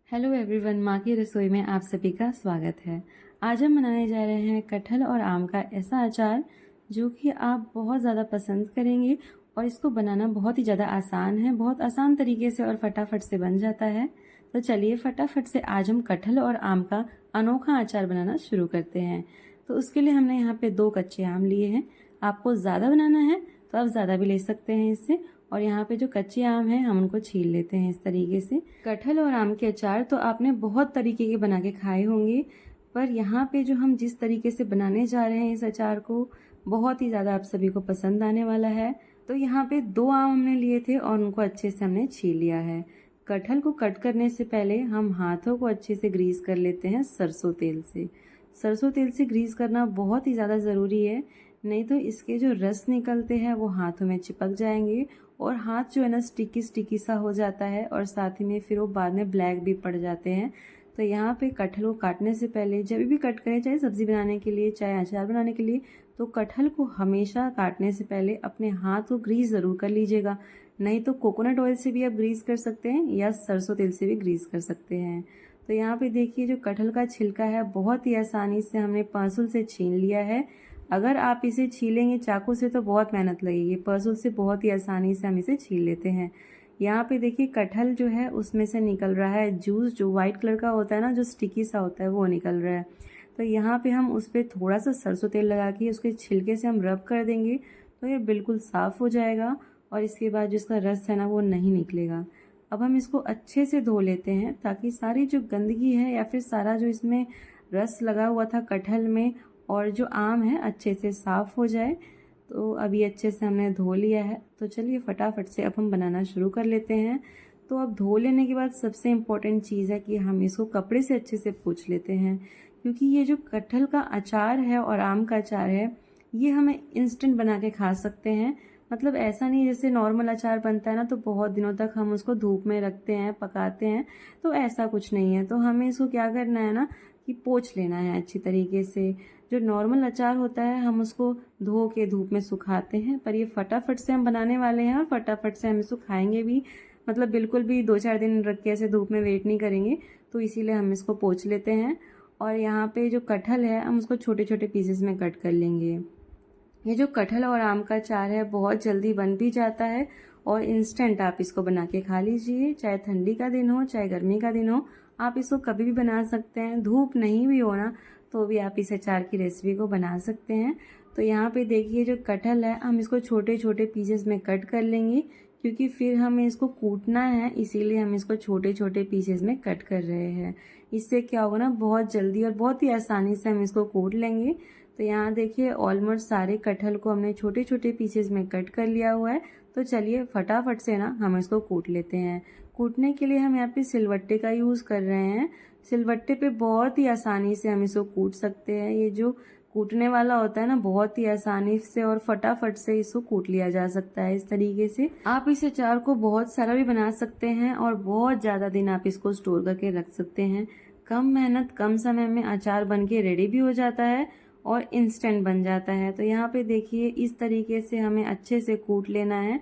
Hello everyone, माँ की रसोई में आप सभी का स्वागत है। आज हम बनाने जा रहे हैं कटहल और आम का ऐसा अचार जो कि आप बहुत ज़्यादा पसंद करेंगे और इसको बनाना बहुत ही ज़्यादा आसान है। बहुत आसान तरीके से और फटाफट से बन जाता है। तो चलिए फटाफट से आज हम कटहल और आम का अनोखा अचार बनाना शुरू करते हैं। तो उसके लिए हमने यहाँ पे 2 कच्चे आम लिए हैं। आपको ज़्यादा बनाना है तो आप ज़्यादा भी ले सकते हैं इससे। और यहाँ पे जो कच्चे आम हैं हम उनको छील लेते हैं इस तरीके से। कटहल और आम के अचार तो आपने बहुत तरीके के बना के खाए होंगे, पर यहाँ पे जो हम जिस तरीके से बनाने जा रहे हैं इस अचार को, बहुत ही ज़्यादा आप सभी को पसंद आने वाला है। तो यहाँ पे 2 आम हमने लिए थे और उनको अच्छे से हमने छील लिया है। कटहल को कट करने से पहले हम हाथों को अच्छे से ग्रीस कर लेते हैं सरसों तेल से। सरसों तेल से ग्रीस करना बहुत ही ज़्यादा ज़रूरी है, नहीं तो इसके जो रस निकलते हैं वो हाथों में चिपक जाएंगे और हाथ जो है ना स्टिकी स्टिकी सा हो जाता है और साथ ही में फिर वो बाद में ब्लैक भी पड़ जाते हैं। तो यहाँ पे कटहल को काटने से पहले जब भी कट करें, चाहे सब्जी बनाने के लिए चाहे अचार बनाने के लिए, तो कटहल को हमेशा काटने से पहले अपने हाथ को ग्रीस ज़रूर कर लीजिएगा। नहीं तो कोकोनट ऑयल से भी आप ग्रीस कर सकते हैं या सरसों तेल से भी ग्रीस कर सकते हैं। तो यहाँ पे देखिए जो कटहल का छिलका है बहुत ही आसानी से हमने पांसुल से छीन लिया है। अगर आप इसे छीलेंगे चाकू से तो बहुत मेहनत लगेगी, परसुल से बहुत ही आसानी से हम इसे छील लेते हैं। यहाँ पे देखिए कटहल जो है उसमें से निकल रहा है जूस, जो वाइट कलर का होता है ना, जो स्टिकी सा होता है वो निकल रहा है। तो यहाँ पे हम उस पर थोड़ा सा सरसों तेल लगा के उसके छिलके से हम रब कर देंगे तो ये बिल्कुल साफ़ हो जाएगा और इसके बाद जो इसका रस है ना वो नहीं निकलेगा। अब हम इसको अच्छे से धो लेते हैं ताकि सारी जो गंदगी है या फिर सारा जो इसमें रस लगा हुआ था कटहल में और जो आम है अच्छे से साफ़ हो जाए। तो अभी अच्छे से हमने धो लिया है। तो चलिए फटाफट से अब हम बनाना शुरू कर लेते हैं। तो अब धो लेने के बाद सबसे इम्पोर्टेंट चीज़ है कि हम इसको कपड़े से अच्छे से पोंछ लेते हैं, क्योंकि ये जो कटहल का अचार है और आम का अचार है ये हमें इंस्टेंट बना के खा सकते हैं। मतलब ऐसा नहीं जैसे नॉर्मल अचार बनता है ना तो बहुत दिनों तक हम उसको धूप में रखते हैं, पकाते हैं, तो ऐसा कुछ नहीं है। तो हमें इसको क्या करना है ना कि पोंछ लेना है अच्छी तरीके से। जो नॉर्मल अचार होता है हम उसको धो के धूप में सुखाते हैं, पर ये फटाफट से हम बनाने वाले हैं और फटाफट से हम इसको खाएंगे भी। मतलब बिल्कुल भी 2-4 दिन रख के ऐसे धूप में वेट नहीं करेंगे, तो इसीलिए हम इसको पोंछ लेते हैं। और यहाँ पे जो कटहल है हम उसको छोटे छोटे पीसेस में कट कर लेंगे। ये जो कटहल और आम का अचार है बहुत जल्दी बन भी जाता है और इंस्टेंट आप इसको बना के खा लीजिए। चाहे ठंडी का दिन हो चाहे गर्मी का दिन हो, आप इसको कभी भी बना सकते हैं। धूप नहीं भी हो ना तो भी आप इस अचार की रेसिपी को बना सकते हैं। तो यहाँ पे देखिए जो कटहल है हम इसको छोटे छोटे पीसेस में कट कर लेंगे, क्योंकि फिर हमें इसको कूटना है, इसीलिए हम इसको छोटे छोटे पीसेस में कट कर रहे हैं। इससे क्या होगा ना, बहुत जल्दी और बहुत ही आसानी से हम इसको कूट लेंगे। तो यहाँ देखिए ऑलमोस्ट सारे कटहल को हमने छोटे छोटे पीसेस में कट कर लिया हुआ है। तो चलिए फटाफट से ना हम इसको कूट लेते हैं। कूटने के लिए हम यहाँ पे सिलवट्टे का यूज़ कर रहे हैं। सिलवट्टे पे बहुत ही आसानी से हम इसको कूट सकते हैं। ये जो कूटने वाला होता है ना बहुत ही आसानी से और फटाफट से इसको कूट लिया जा सकता है। इस तरीके से आप इस अचार को बहुत सारा भी बना सकते हैं और बहुत ज़्यादा दिन आप इसको स्टोर करके रख सकते हैं। कम मेहनत कम समय में अचार बन के रेडी भी हो जाता है और इंस्टेंट बन जाता है। तो यहाँ पे देखिए इस तरीके से हमें अच्छे से कूट लेना है।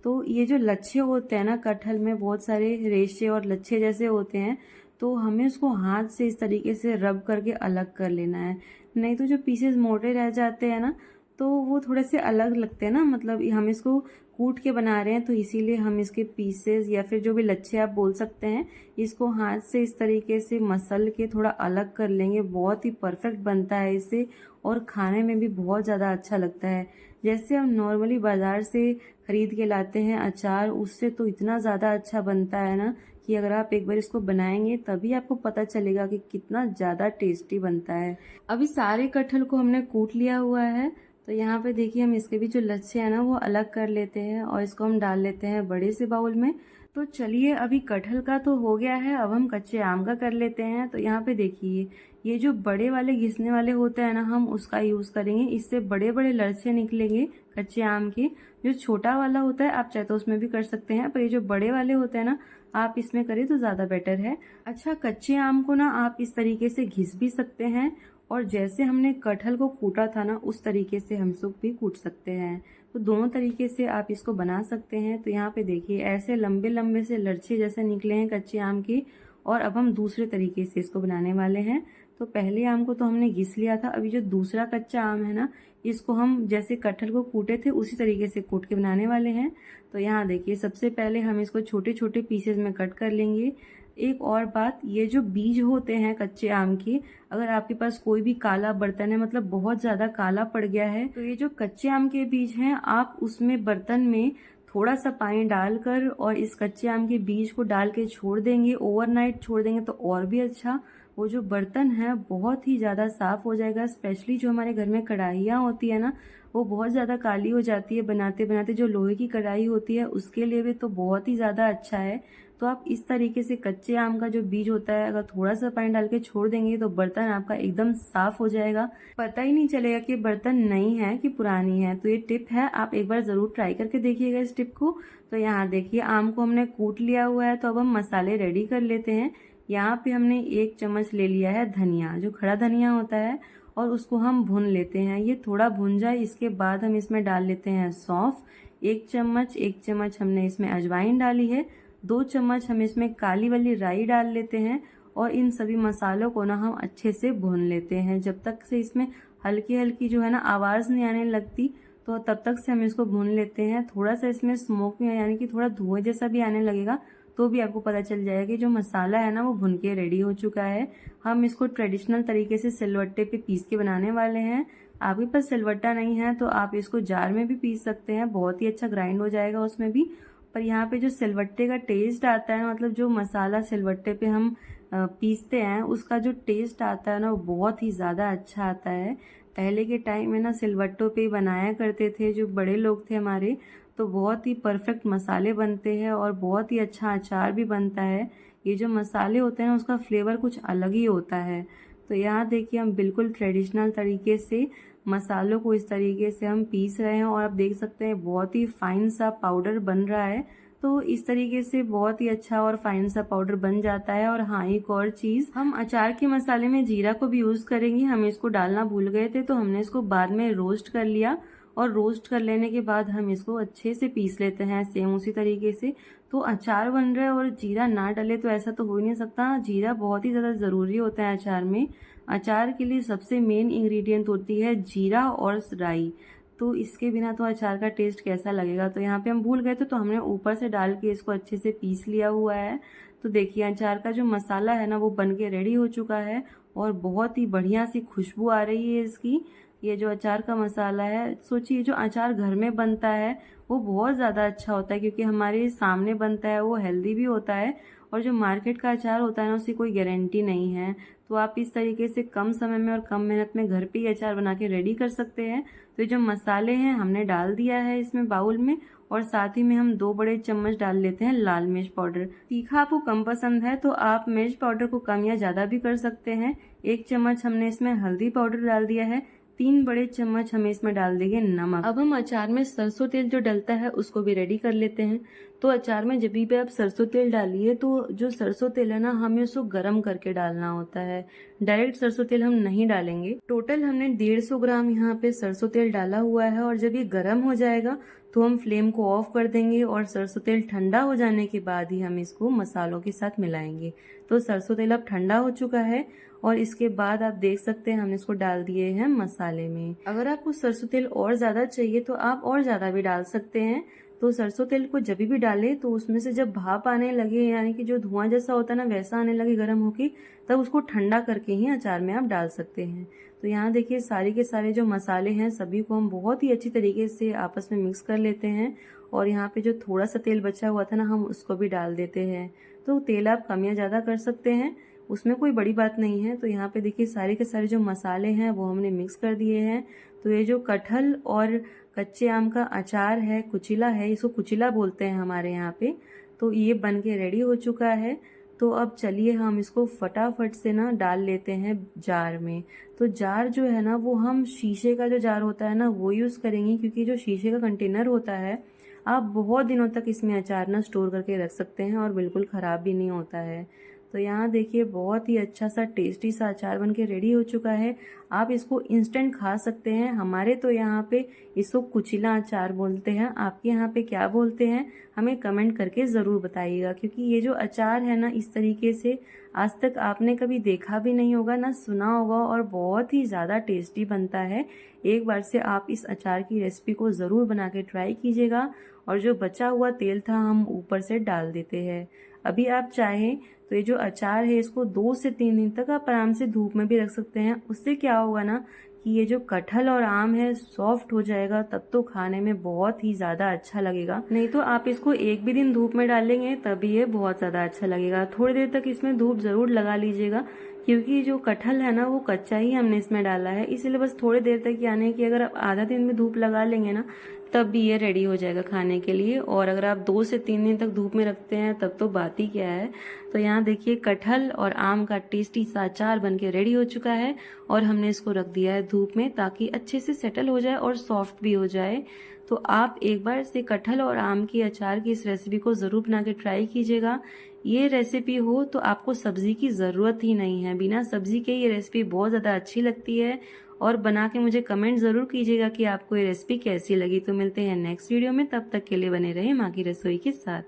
तो ये जो लच्छे होते हैं ना, कटहल में बहुत सारे रेशे और लच्छे जैसे होते हैं, तो हमें उसको हाथ से इस तरीके से रब करके अलग कर लेना है। नहीं तो जो पीसेस मोटे रह जाते हैं ना तो वो थोड़े से अलग लगते हैं ना। मतलब हम इसको कूट के बना रहे हैं तो इसीलिए हम इसके पीसेस या फिर जो भी लच्छे आप बोल सकते हैं, इसको हाथ से इस तरीके से मसल के थोड़ा अलग कर लेंगे। बहुत ही परफेक्ट बनता है इससे और खाने में भी बहुत ज़्यादा अच्छा लगता है। जैसे हम नॉर्मली बाज़ार से खरीद के लाते हैं अचार, उससे तो इतना ज़्यादा अच्छा बनता है ना कि अगर आप एक बार इसको बनाएंगे तभी आपको पता चलेगा कि कितना ज़्यादा टेस्टी बनता है। अभी सारे कटहल को हमने कूट लिया हुआ है। तो यहाँ पे देखिए हम इसके भी जो लच्छे हैं ना वो अलग कर लेते हैं और इसको हम डाल लेते हैं बड़े से बाउल में। तो चलिए अभी कटहल का तो हो गया है, अब हम कच्चे आम का कर लेते हैं। तो यहाँ पे देखिए ये जो बड़े वाले घिसने वाले होते हैं ना हम उसका यूज़ करेंगे, इससे बड़े बड़े लच्छे निकलेंगे कच्चे आम के। जो छोटा वाला होता है आप चाहे तो उसमें भी कर सकते हैं, पर ये जो बड़े वाले होते हैं ना आप इसमें करें तो ज़्यादा बेटर है। अच्छा, कच्चे आम को ना आप इस तरीके से घिस भी सकते हैं और जैसे हमने कटहल को कूटा था ना उस तरीके से हम सब भी कूट सकते हैं। तो दोनों तरीके से आप इसको बना सकते हैं। तो यहाँ पे देखिए ऐसे लंबे लंबे से लच्छे जैसे निकले हैं कच्चे आम के और अब हम दूसरे तरीके से इसको बनाने वाले हैं। तो पहले आम को तो हमने घिस लिया था, अभी जो दूसरा कच्चा आम है ना, इसको हम जैसे कटहल को कूटे थे उसी तरीके से कूट के बनाने वाले हैं। तो यहाँ देखिए, सबसे पहले हम इसको छोटे छोटे पीसेज में कट कर लेंगे। एक और बात, ये जो बीज होते हैं कच्चे आम के, अगर आपके पास कोई भी काला बर्तन है, मतलब बहुत ज़्यादा काला पड़ गया है, तो ये जो कच्चे आम के बीज हैं, आप उसमें बर्तन में थोड़ा सा पानी डालकर और इस कच्चे आम के बीज को डाल के छोड़ देंगे, ओवरनाइट छोड़ देंगे तो और भी अच्छा। वो जो बर्तन है बहुत ही ज़्यादा साफ हो जाएगा। स्पेशली जो हमारे घर में कढ़ाइयाँ होती है ना, वो बहुत ज़्यादा काली हो जाती है बनाते बनाते। जो लोहे की कढ़ाई होती है उसके लिए भी तो बहुत ही ज़्यादा अच्छा है। तो आप इस तरीके से कच्चे आम का जो बीज होता है, अगर थोड़ा सा पानी डाल के छोड़ देंगे तो बर्तन आपका एकदम साफ हो जाएगा, पता ही नहीं चलेगा कि बर्तन नई है कि पुरानी है। तो ये टिप है, आप एक बार ज़रूर ट्राई करके देखिएगा इस टिप को। तो यहाँ देखिए, आम को हमने कूट लिया हुआ है, तो अब हम मसाले रेडी कर लेते हैं। यहाँ पे हमने 1 चम्मच ले लिया है धनिया, जो खड़ा धनिया होता है, और उसको हम भून लेते हैं। ये थोड़ा भुन जाए, इसके बाद हम इसमें डाल लेते हैं सौंफ 1 चम्मच। 1 चम्मच हमने इसमें अजवाइन डाली है। 2 चम्मच हम इसमें काली वाली राई डाल लेते हैं। और इन सभी मसालों को ना हम अच्छे से भून लेते हैं, जब तक से इसमें हल्की हल्की जो है ना आवाज़ नहीं आने लगती, तो तब तक से हम इसको भून लेते हैं। थोड़ा सा इसमें स्मोक में, यानी कि थोड़ा धुआं जैसा भी आने लगेगा, तो भी आपको पता चल जाएगा कि जो मसाला है ना वो भुन के रेडी हो चुका है। हम इसको ट्रेडिशनल तरीके से सिलवट्टे पे पीस के बनाने वाले हैं। आपके पास सिलवट्टा नहीं है तो आप इसको जार में भी पीस सकते हैं, बहुत ही अच्छा ग्राइंड हो जाएगा उसमें भी। पर यहाँ पे जो सिलवट्टे का टेस्ट आता है, मतलब जो मसाला सिलवट्टे पे हम पीसते हैं, उसका जो टेस्ट आता है ना, वो बहुत ही ज़्यादा अच्छा आता है। पहले के टाइम में ना सिलवट्टों पे ही बनाया करते थे जो बड़े लोग थे हमारे, तो बहुत ही परफेक्ट मसाले बनते हैं और बहुत ही अच्छा अचार भी बनता है। ये जो मसाले होते हैं उसका फ्लेवर कुछ अलग ही होता है। तो यहाँ देखिए, हम बिल्कुल ट्रेडिशनल तरीके से मसालों को इस तरीके से हम पीस रहे हैं, और आप देख सकते हैं बहुत ही फाइन सा पाउडर बन रहा है। तो इस तरीके से बहुत ही अच्छा और फाइन सा पाउडर बन जाता है। और हाँ, एक और चीज़, हम अचार के मसाले में जीरा को भी यूज़ करेंगे। हम इसको डालना भूल गए थे, तो हमने इसको बाद में रोस्ट कर लिया, और रोस्ट कर लेने के बाद हम इसको अच्छे से पीस लेते हैं सेम उसी तरीके से। तो अचार बन रहा है और जीरा ना डले तो ऐसा तो हो ही नहीं सकता। जीरा बहुत ही ज़्यादा ज़रूरी होता है अचार में। अचार के लिए सबसे मेन इंग्रेडिएंट होती है जीरा और राई। तो इसके बिना तो अचार का टेस्ट कैसा लगेगा। तो यहाँ पे हम भूल गए थे, तो हमने ऊपर से डाल के इसको अच्छे से पीस लिया हुआ है। तो देखिए, अचार का जो मसाला है ना वो बन के रेडी हो चुका है, और बहुत ही बढ़िया सी खुशबू आ रही है इसकी। ये जो अचार का मसाला है, सोचिए जो अचार घर में बनता है वो बहुत ज़्यादा अच्छा होता है, क्योंकि हमारे सामने बनता है, वो हेल्दी भी होता है। और जो मार्केट का अचार होता है ना, उसकी कोई गारंटी नहीं है। तो आप इस तरीके से कम समय में और कम मेहनत में घर पे ही अचार बना के रेडी कर सकते हैं। तो ये जो मसाले हैं हमने डाल दिया है इसमें बाउल में, और साथ ही में हम 2 बड़े चम्मच डाल लेते हैं लाल मिर्च पाउडर। तीखा आपको कम पसंद है तो आप मिर्च पाउडर को कम या ज़्यादा भी कर सकते हैं। 1 चम्मच हमने इसमें हल्दी पाउडर डाल दिया है। 3 बड़े चम्मच हमें इसमें डाल देंगे नमक। अब हम अचार में सरसों तेल जो डलता है उसको भी रेडी कर लेते हैं। तो अचार में जब भी आप सरसों तेल डालिए, तो जो सरसों तेल है ना, हमें उसको गर्म करके डालना होता है। डायरेक्ट सरसों तेल हम नहीं डालेंगे। टोटल हमने 150 ग्राम यहाँ पे सरसों तेल डाला हुआ है, और जब ये गर्म हो जाएगा तो हम फ्लेम को ऑफ कर देंगे, और सरसों तेल ठंडा हो जाने के बाद ही हम इसको मसालों के साथ मिलाएंगे। तो सरसों तेल अब ठंडा हो चुका है, और इसके बाद आप देख सकते हैं हमने इसको डाल दिए हैं मसाले में। अगर आपको सरसों तेल और ज़्यादा चाहिए तो आप और ज़्यादा भी डाल सकते हैं। तो सरसों तेल को जब भी डालें तो उसमें से जब भाप आने लगे, यानी कि जो धुआं जैसा होता है ना वैसा आने लगे गर्म होके, तब उसको ठंडा करके ही अचार में आप डाल सकते हैं। तो यहाँ देखिए, सारे के सारे जो मसाले हैं सभी को हम बहुत ही अच्छी तरीके से आपस में मिक्स कर लेते हैं। और यहाँ पे जो थोड़ा सा तेल बचा हुआ था ना, हम उसको भी डाल देते हैं। तो तेल आप कम या ज़्यादा कर सकते हैं, उसमें कोई बड़ी बात नहीं है। तो यहाँ पे देखिए, सारे के सारे जो मसाले हैं वो हमने मिक्स कर दिए हैं। तो ये जो कटहल और कच्चे आम का अचार है, कुचिला है, इसको कुचिला बोलते हैं हमारे यहाँ पे। तो ये बन के रेडी हो चुका है। तो अब चलिए हम इसको फटाफट से ना डाल लेते हैं जार में। तो जार जो है ना, वो हम शीशे का जो जार होता है ना वो यूज़ करेंगे, क्योंकि जो शीशे का कंटेनर होता है, आप बहुत दिनों तक इसमें अचार ना स्टोर करके रख सकते हैं, और बिल्कुल ख़राब भी नहीं होता है। तो यहाँ देखिए, बहुत ही अच्छा सा टेस्टी सा अचार बन के रेडी हो चुका है। आप इसको इंस्टेंट खा सकते हैं। हमारे तो यहाँ पे इसको कुचिला अचार बोलते हैं। आपके यहाँ पे क्या बोलते हैं, हमें कमेंट करके ज़रूर बताइएगा। क्योंकि ये जो अचार है ना, इस तरीके से आज तक आपने कभी देखा भी नहीं होगा ना सुना होगा, और बहुत ही ज़्यादा टेस्टी बनता है। एक बार से आप इस अचार की रेसिपी को ज़रूर बना के ट्राई कीजिएगा। और जो बचा हुआ तेल था हम ऊपर से डाल देते हैं। अभी आप चाहें तो ये जो अचार है इसको 2 से 3 दिन तक आप आराम से धूप में भी रख सकते हैं। उससे क्या होगा ना कि ये जो कटहल और आम है सॉफ्ट हो जाएगा, तब तो खाने में बहुत ही ज़्यादा अच्छा लगेगा। नहीं तो आप इसको एक भी दिन धूप में डालेंगे तभी ये बहुत ज़्यादा अच्छा लगेगा। थोड़ी देर तक इसमें धूप ज़रूर लगा लीजिएगा, क्योंकि जो कटहल है ना वो कच्चा ही हमने इसमें डाला है, इसलिए बस थोड़ी देर तक, यानी कि अगर आप आधा दिन में धूप लगा लेंगे ना तब भी ये रेडी हो जाएगा खाने के लिए। और अगर आप 2 से 3 दिन तक धूप में रखते हैं तब तो बात ही क्या है। तो यहाँ देखिए कटहल और आम का टेस्टी सा अचार बन के रेडी हो चुका है, और हमने इसको रख दिया है धूप में ताकि अच्छे से सेटल हो जाए और सॉफ्ट भी हो जाए। तो आप एक बार से कटहल और आम की अचार की इस रेसिपी को ज़रूर बना के ट्राई कीजिएगा। ये रेसिपी हो तो आपको सब्जी की ज़रूरत ही नहीं है, बिना सब्जी के ये रेसिपी बहुत ज़्यादा अच्छी लगती है। और बना के मुझे कमेंट ज़रूर कीजिएगा कि आपको ये रेसिपी कैसी लगी। तो मिलते हैं नेक्स्ट वीडियो में, तब तक के लिए बने रहें माँ की रसोई के साथ।